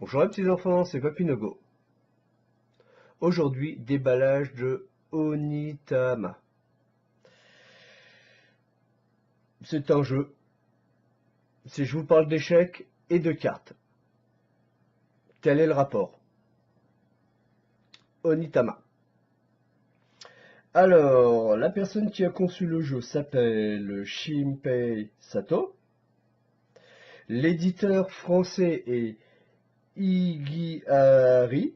Bonjour les petits enfants, c'est Papinogo. Aujourd'hui, déballage de Onitama. C'est un jeu. Si je vous parle d'échecs et de cartes, quel est le rapport? Onitama. Alors, la personne qui a conçu le jeu s'appelle Shinpei Sato. L'éditeur français est Igihari.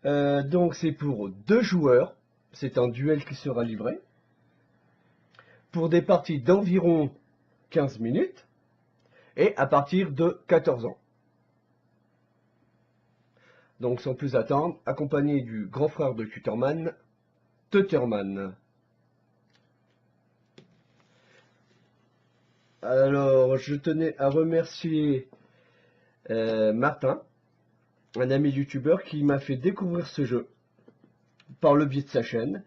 Donc c'est pour 2 joueurs, c'est un duel qui sera livré, pour des parties d'environ 15 minutes, et à partir de 14 ans. Donc sans plus attendre, accompagné du grand frère de Tutorman, Tutorman. Alors je tenais à remercier Martin, un ami youtubeur qui m'a fait découvrir ce jeu par le biais de sa chaîne.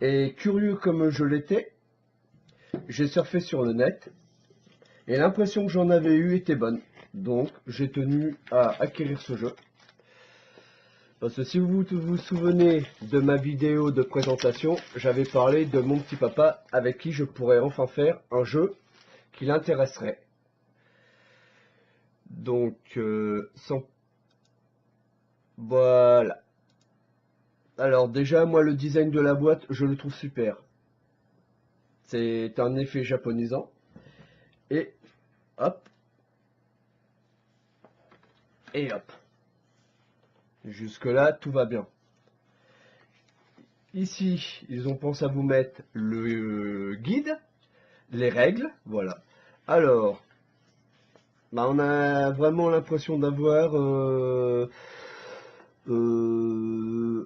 Et curieux comme je l'étais, j'ai surfé sur le net et l'impression que j'en avais eue était bonne. Donc j'ai tenu à acquérir ce jeu. Parce que si vous vous souvenez de ma vidéo de présentation, j'avais parlé de mon petit papa avec qui je pourrais enfin faire un jeu qui l'intéresserait. Donc voilà. Alors déjà, moi le design de la boîte, je le trouve super. C'est un effet japonisant. Et hop. Et hop. Jusque là, tout va bien. Ici, ils ont pensé à vous mettre le guide, les règles, voilà. Alors, on a vraiment l'impression d'avoir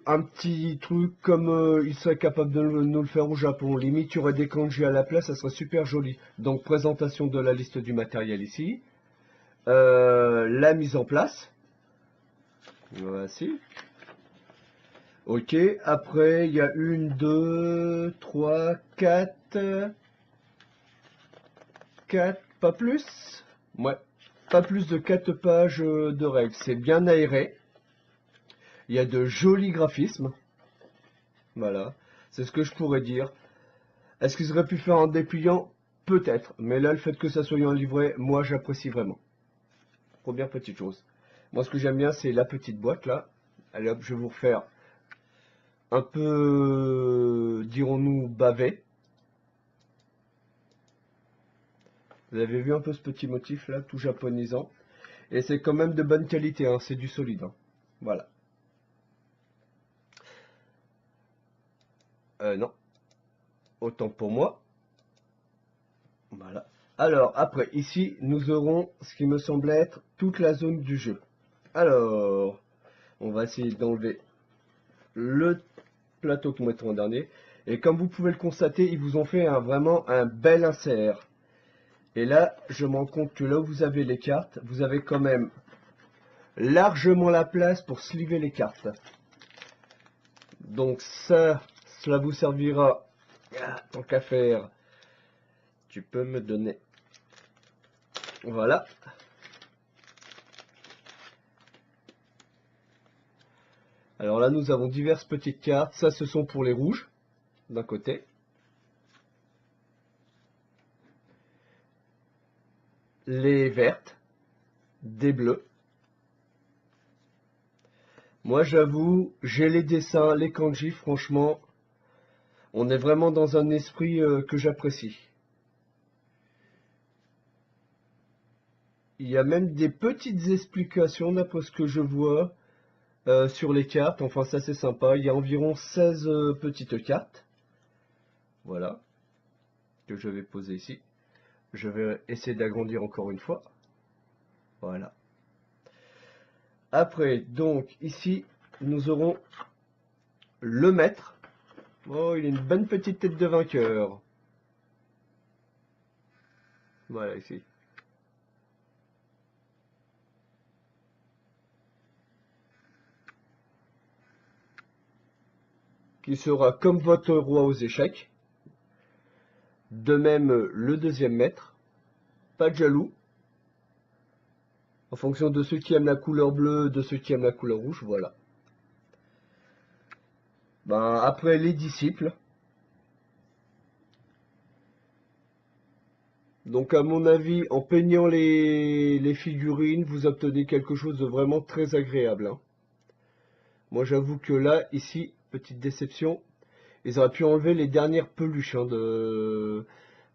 un petit truc comme ils seraient capables de nous le faire au Japon. Limite, il y aurait des kanji à la place, ça serait super joli. Donc, présentation de la liste du matériel ici. La mise en place. Voici. Ok, après, il y a 1, 2, 3, 4, pas plus. Ouais, pas plus de 4 pages de règles. C'est bien aéré. Il y a de jolis graphismes. Voilà, c'est ce que je pourrais dire. Est-ce qu'ils auraient pu faire un dépliant? Peut-être. Mais là, le fait que ça soit un livret, moi, j'apprécie vraiment. Première petite chose. Moi, ce que j'aime bien, c'est la petite boîte, là. Allez hop, je vais vous refaire un peu, dirons-nous, bavé. Vous avez vu un peu ce petit motif là, tout japonisant. Et c'est quand même de bonne qualité, hein, c'est du solide. Hein. Voilà. Non. Autant pour moi. Voilà. Alors, après, ici, nous aurons ce qui me semble être toute la zone du jeu. Alors, on va essayer d'enlever le plateau qu'on mettra en dernier. Et comme vous pouvez le constater, ils vous ont fait vraiment un bel insert. Et là, je me rends compte que là où vous avez les cartes, vous avez quand même largement la place pour sliver les cartes. Donc ça, cela vous servira, tant qu'à faire, tu peux me donner, voilà. Alors là, nous avons diverses petites cartes, ça ce sont pour les rouges, d'un côté. Les vertes, des bleus. Moi j'avoue, j'ai les dessins, les kanji, franchement, on est vraiment dans un esprit que j'apprécie. Il y a même des petites explications d'après ce que je vois sur les cartes, enfin ça c'est sympa, il y a environ 16 petites cartes. Voilà, que je vais poser ici. Je vais essayer d'agrandir encore une fois. Voilà. Après, donc, ici, nous aurons le maître. Oh, il a une bonne petite tête de vainqueur. Voilà, ici. Qui sera comme votre roi aux échecs. De même, le deuxième maître. Pas de jaloux. En fonction de ceux qui aiment la couleur bleue, de ceux qui aiment la couleur rouge, voilà. Ben, après, les disciples. Donc, à mon avis, en peignant les figurines, vous obtenez quelque chose de vraiment très agréable, hein. Moi, j'avoue que là, ici, petite déception, ils auraient pu enlever les dernières peluches, hein,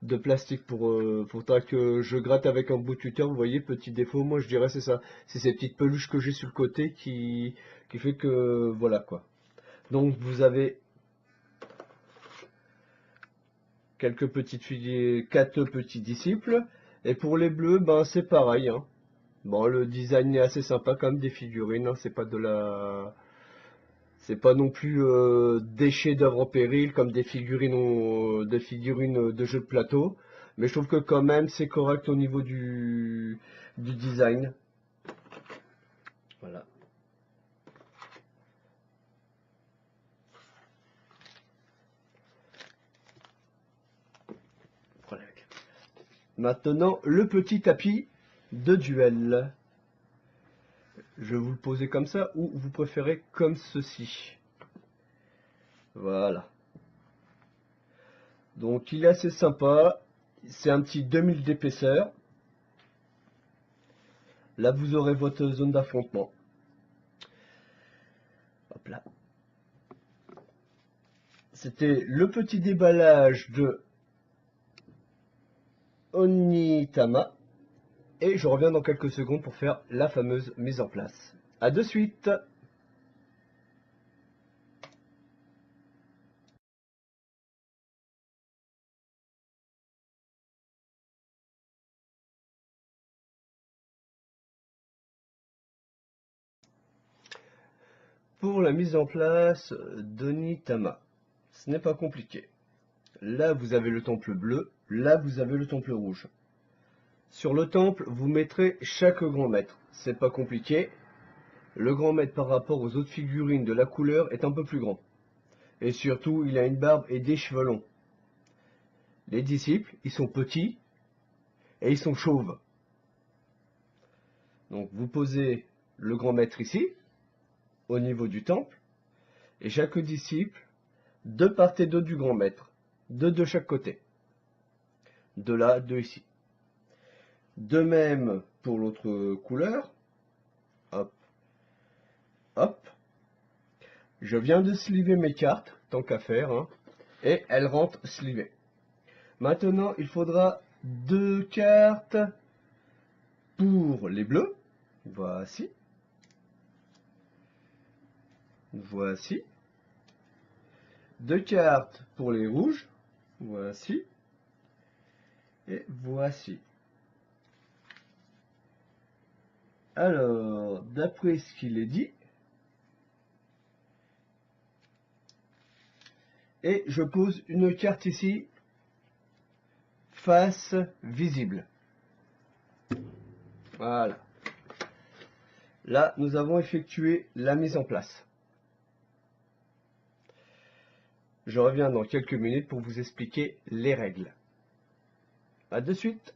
de plastique faudra que je gratte avec un bout de tuteur. Vous voyez, petit défaut, moi je dirais c'est ça. C'est ces petites peluches que j'ai sur le côté qui fait que voilà quoi. Donc vous avez quelques petites filles, 4 petits disciples. Et pour les bleus, ben c'est pareil, hein. Bon, le design est assez sympa quand même des figurines, hein. C'est pas non plus des chefs-d'œuvre en péril comme des figurines de jeux de plateau. Mais je trouve que quand même c'est correct au niveau du design. Voilà. Maintenant, le petit tapis de duel. Je vais vous le poser comme ça ou vous préférez comme ceci. Voilà. Donc il est assez sympa. C'est un petit 2000 d'épaisseur. Là, vous aurez votre zone d'affrontement. Hop là. C'était le petit déballage de Onitama. Et je reviens dans quelques secondes pour faire la fameuse mise en place. A de suite. Pour la mise en place d'Onitama, ce n'est pas compliqué. Là, vous avez le temple bleu. Là, vous avez le temple rouge. Sur le temple, vous mettrez chaque grand maître. C'est pas compliqué. Le grand maître par rapport aux autres figurines de la couleur est un peu plus grand. Et surtout, il a une barbe et des cheveux longs. Les disciples, ils sont petits et ils sont chauves. Donc vous posez le grand maître ici, au niveau du temple, et chaque disciple, de part et d'autre du grand maître, deux de chaque côté. De là, deux ici. De même pour l'autre couleur. Hop, hop. Je viens de sliver mes cartes, tant qu'à faire, hein, et elles rentrent slivées. Maintenant, il faudra 2 cartes pour les bleus. Voici. Voici. 2 cartes pour les rouges. Voici. Et voici. Alors, d'après ce qu'il est dit, et je pose une carte ici, face visible. Voilà. Là, nous avons effectué la mise en place. Je reviens dans quelques minutes pour vous expliquer les règles. A de suite.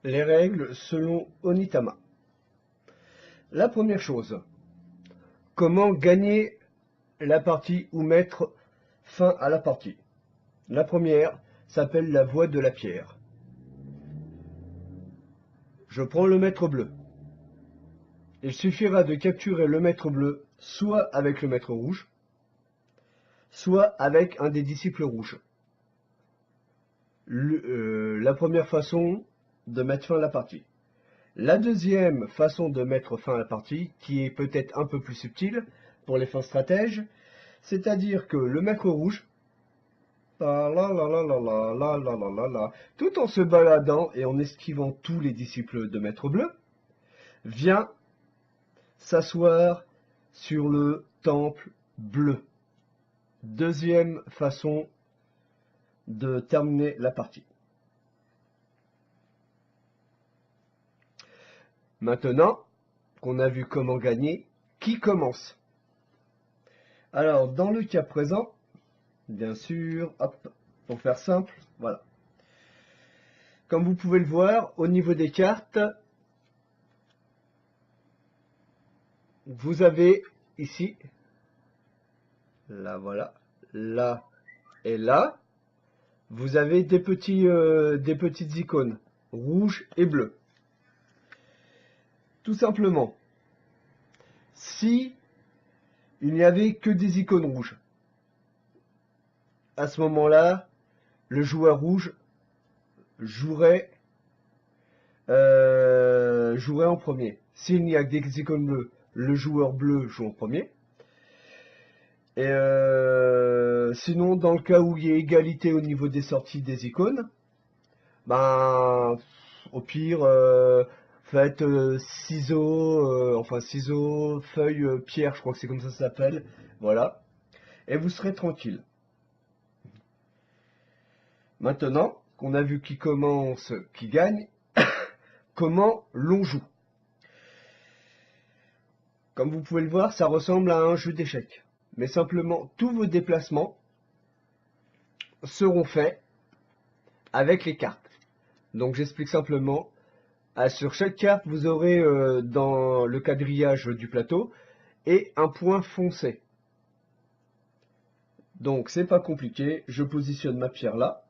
Les règles selon Onitama. La première chose, comment gagner la partie ou mettre fin à la partie. La première s'appelle la voie de la pierre. Je prends le maître bleu. Il suffira de capturer le maître bleu soit avec le maître rouge, soit avec un des disciples rouges. La première façon de mettre fin à la partie. La deuxième façon de mettre fin à la partie, qui est peut-être un peu plus subtile pour les fins stratèges, c'est-à-dire que le maître rouge, tout en se baladant et en esquivant tous les disciples de maître bleu, vient s'asseoir sur le temple bleu. Deuxième façon de terminer la partie. Maintenant qu'on a vu comment gagner, qui commence? Alors, dans le cas présent, bien sûr, hop, pour faire simple, voilà. Comme vous pouvez le voir, au niveau des cartes, vous avez ici, là voilà, là et là, vous avez des petites icônes, rouge et bleu. Tout simplement, si il n'y avait que des icônes rouges, à ce moment-là, le joueur rouge jouerait en premier. S'il n'y a que des icônes bleues, le joueur bleu joue en premier. Et sinon, dans le cas où il y a égalité au niveau des sorties des icônes, ben, au pire, faites ciseaux, ciseaux, feuilles, pierre, je crois que c'est comme ça s'appelle. Voilà. Et vous serez tranquille. Maintenant qu'on a vu qui commence, qui gagne, comment l'on joue? Comme vous pouvez le voir, ça ressemble à un jeu d'échecs. Mais simplement, tous vos déplacements seront faits avec les cartes. Donc j'explique simplement. Sur chaque carte, vous aurez dans le quadrillage du plateau et un point foncé. Donc c'est pas compliqué, je positionne ma pierre là.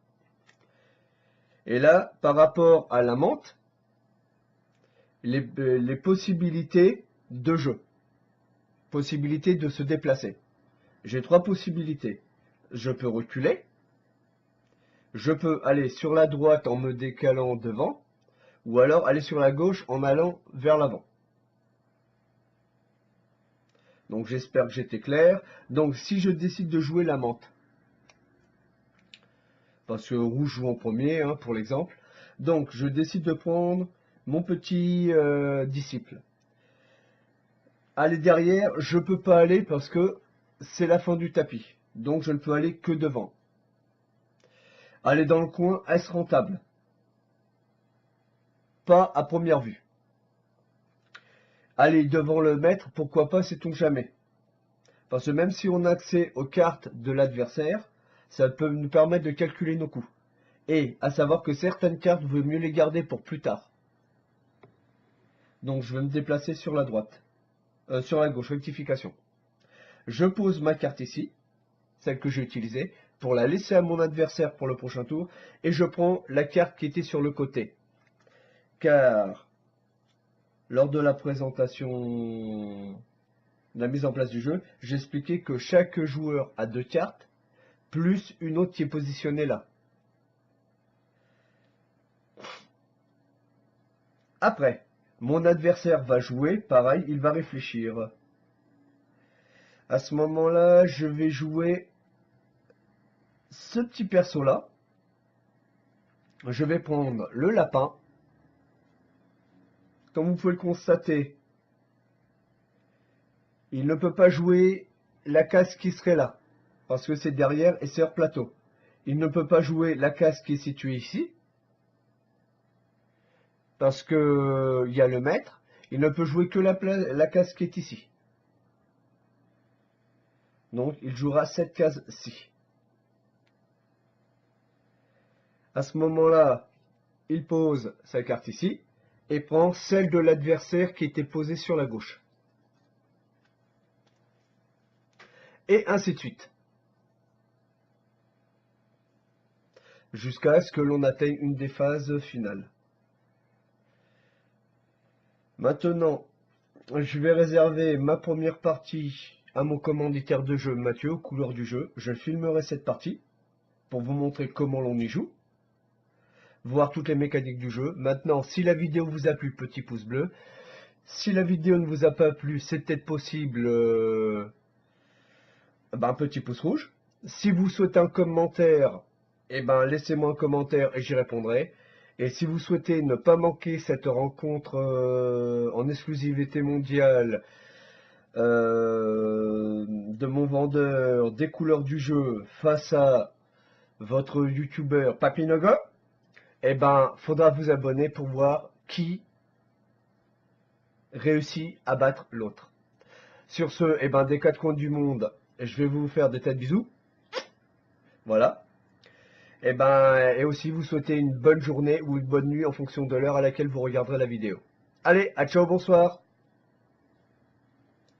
Et là, par rapport à la menthe, les possibilités de jeu. Possibilité de se déplacer. J'ai trois possibilités. Je peux reculer. Je peux aller sur la droite en me décalant devant. Ou alors aller sur la gauche en allant vers l'avant. Donc j'espère que j'étais clair. Donc si je décide de jouer la menthe, parce que rouge joue en premier, hein, pour l'exemple. Donc je décide de prendre mon petit disciple. Aller derrière, je peux pas aller parce que c'est la fin du tapis. Donc je ne peux aller que devant. Aller dans le coin, est-ce rentable? Pas à première vue. Aller devant le maître, pourquoi pas, sait-on jamais. Parce que même si on a accès aux cartes de l'adversaire, ça peut nous permettre de calculer nos coups. Et à savoir que certaines cartes, vaut mieux les garder pour plus tard. Donc je vais me déplacer sur la droite. Sur la gauche, rectification. Je pose ma carte ici, celle que j'ai utilisée, pour la laisser à mon adversaire pour le prochain tour, et je prends la carte qui était sur le côté. Car, lors de la présentation, de la mise en place du jeu, j'expliquais que chaque joueur a 2 cartes, plus une autre qui est positionnée là. Après, mon adversaire va jouer, pareil, il va réfléchir. À ce moment-là, je vais jouer ce petit perso-là. Je vais prendre le lapin. Comme vous pouvez le constater, il ne peut pas jouer la case qui serait là, parce que c'est derrière et c'est hors plateau. Il ne peut pas jouer la case qui est située ici, parce que il y a le maître. Il ne peut jouer que la case qui est ici. Donc il jouera cette case-ci. À ce moment-là, il pose sa carte ici et prend celle de l'adversaire qui était posée sur la gauche. Et ainsi de suite. Jusqu'à ce que l'on atteigne une des phases finales. Maintenant, je vais réserver ma première partie à mon commanditaire de jeu, Mathieu, couleur du jeu. Je filmerai cette partie pour vous montrer comment l'on y joue. voir toutes les mécaniques du jeu. Maintenant, si la vidéo vous a plu, petit pouce bleu. Si la vidéo ne vous a pas plu, c'est peut-être possible, un petit pouce rouge. Si vous souhaitez un commentaire, laissez-moi un commentaire et j'y répondrai. Et si vous souhaitez ne pas manquer cette rencontre en exclusivité mondiale de mon vendeur des couleurs du jeu face à votre youtubeur Papinoga, faudra vous abonner pour voir qui réussit à battre l'autre. Sur ce, des quatre coins du monde, je vais vous faire des tas de bisous. Voilà. Et aussi vous souhaiter une bonne journée ou une bonne nuit en fonction de l'heure à laquelle vous regarderez la vidéo. Allez, à ciao, bonsoir.